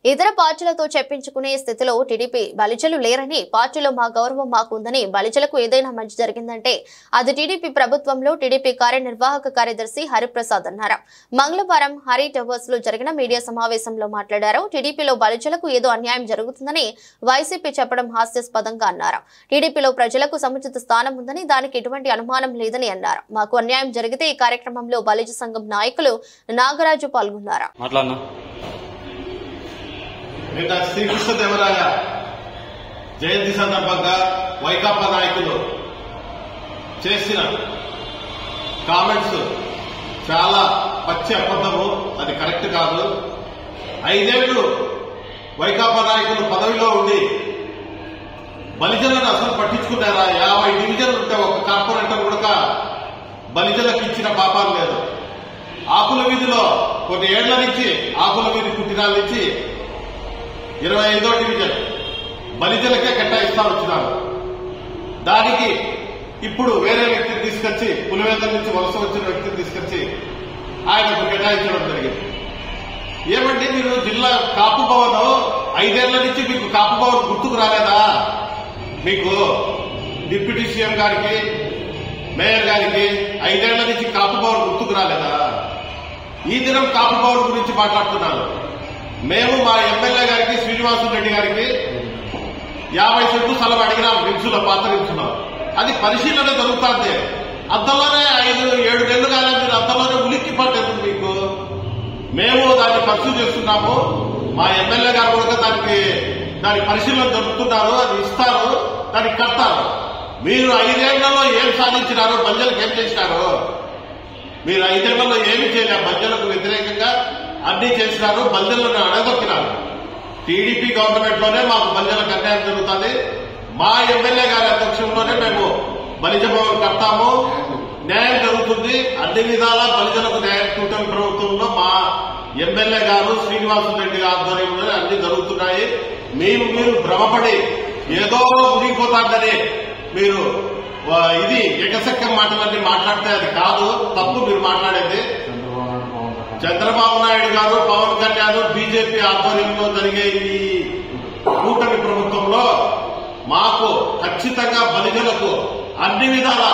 ఇతర పార్టీలతో చెప్పించుకునే స్థితిలో టీడీపీ బలిజలు లేరని, పార్టీలో మా గౌరవం మాకుందని, బలిజలకు ఏదైనా మంచి జరిగిందంటే అది టీడీపీ ప్రభుత్వంలో టీడీపీ కార్యనిర్వాహక కార్యదర్శి హరిప్రసాద్ అన్నారు. మంగళవారం హరి టవర్స్ లో జరిగిన మీడియా సమావేశంలో మాట్లాడారు. టీడీపీలో బలిజలకు ఏదో అన్యాయం జరుగుతుందని వైసీపీ చెప్పడం హాస్యాస్పదంగా అన్నారు. టీడీపీలో ప్రజలకు సముచిత స్థానం ఉందని, దానికి ఎటువంటి అనుమానం లేదని అన్నారు. మాకు అన్యాయం జరిగితే ఈ కార్యక్రమంలో బలిజ సంఘం నాయకులు నాగరాజు పాల్గొన్నారు. నిన్న శ్రీకృష్ణదేవరాయ జయంతి సందర్భంగా వైకాపా నాయకులు చేసిన కామెంట్స్ చాలా పచ్చి అబద్ధము, అది కరెక్ట్ కాదు. 5 ఏళ్లు వైకాపా నాయకులు పదవిలో ఉండి బలిజలను అసలు పట్టించుకున్నారా? 50 డివిజన్లు ఉంటే ఒక కార్పొరేటర్ కూడా బలిజలకు ఇచ్చిన పాపాలు లేదు. ఆకుల వీధిలో కొన్ని ఏళ్ల నుంచి ఆకుల వీధి పుట్టినాల నుంచి 25వ డివిజన్ బలిజలకే కేటాయిస్తా వచ్చినారు. దానికి ఇప్పుడు వేరే వ్యక్తిని తీసుకొచ్చి, పులివెందుల నుంచి వలస వచ్చిన వ్యక్తిని తీసుకొచ్చి ఆయనకు కేటాయించడం జరిగింది. ఏమంటే మీరు జిల్లా కాపు భవన్ 5 ఏళ్ల నుంచి మీకు కాపు భవన్ గుర్తుకు రాలేదా? మీకు డిప్యూటీ సీఎం గారికి, మేయర్ గారికి 5 ఏళ్ల నుంచి కాపు భవన్ గుర్తుకు రాలేదా? ఈ దినం కాపు భవన్ గురించి మాట్లాడుతున్నారు. మేము మా ఎమ్మెల్యే గారికి, శ్రీనివాసరెడ్డి గారికి 50 సెంట్లు స్థలం అడిగినాం. రిమ్సులో, పాత రిమ్సులో. అది పరిశీలన జరుగుతుంది. అంతలోనే 5-7 నెలలు కానీ మీరు అంతలోనే ఉలిక్కి పట్టేది మీకు. మేము దాన్ని పరిశీలన చేస్తున్నాము. మా ఎమ్మెల్యే గారు కూడా దాని పరిశీలన జరుపుతున్నారు. అది ఇస్తారు, దానికి కడతారు. మీరు 5 ఏళ్లలో ఏం సాధించినారు? బలిజలకు ఏం చేసినారు? మీరు 5 ఏళ్లలో ఏమి చేయలేరు. బలిజలకు వ్యతిరేకంగా అన్ని చేసినారు. బలిజలను అడగొక్కినారు. టీడీపీ గవర్నమెంట్ లోనే మాకు బలిజలకు అన్యాయం జరుగుతుంది. మా ఎమ్మెల్యే గారి అధ్యక్షంలోనే మేము బలిజ భవన్ కడతాము. న్యాయం జరుగుతుంది. అన్ని విధాలా బలిజలకు న్యాయం కూటమి ప్రభుత్వంలో మా ఎమ్మెల్యే గారు, శ్రీనివాసరెడ్డి ఆధ్వర్యంలోనే అన్ని జరుగుతున్నాయి. మీరు భ్రమపడి ఏదో మునిగిపోతారని మీరు ఇది ఎగసెక్కం మాటలన్నీ మాట్లాడితే అది కాదు, తప్పు మీరు మాట్లాడేది. చంద్రబాబు నాయుడు గారు, పవన్ కళ్యాణ్, బీజేపీ ఆధ్వర్యంలో జరిగే ఈ కూటమి ప్రభుత్వంలో మాకు ఖచ్చితంగా బలిజలకు అన్ని విధాల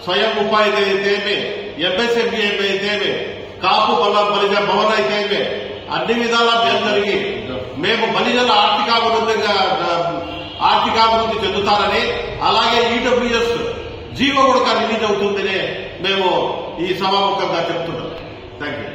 స్వయం ఉపాధి అయితేమి, ఎంఎస్ఎంఈ అయితేమి, కాపు బలిజ భవన్ అయితేమి అన్ని విధాల మేలు జరిగి మేము బలిజల ఆర్థికాభివృద్ధి చెందుతారని, అలాగే ఈడబ్ల్యూఎస్ జీవో కూడా రిలీజ్ అవుతుందని మేము ఈ సభాముఖంగా చెప్తున్నాం. Thank you.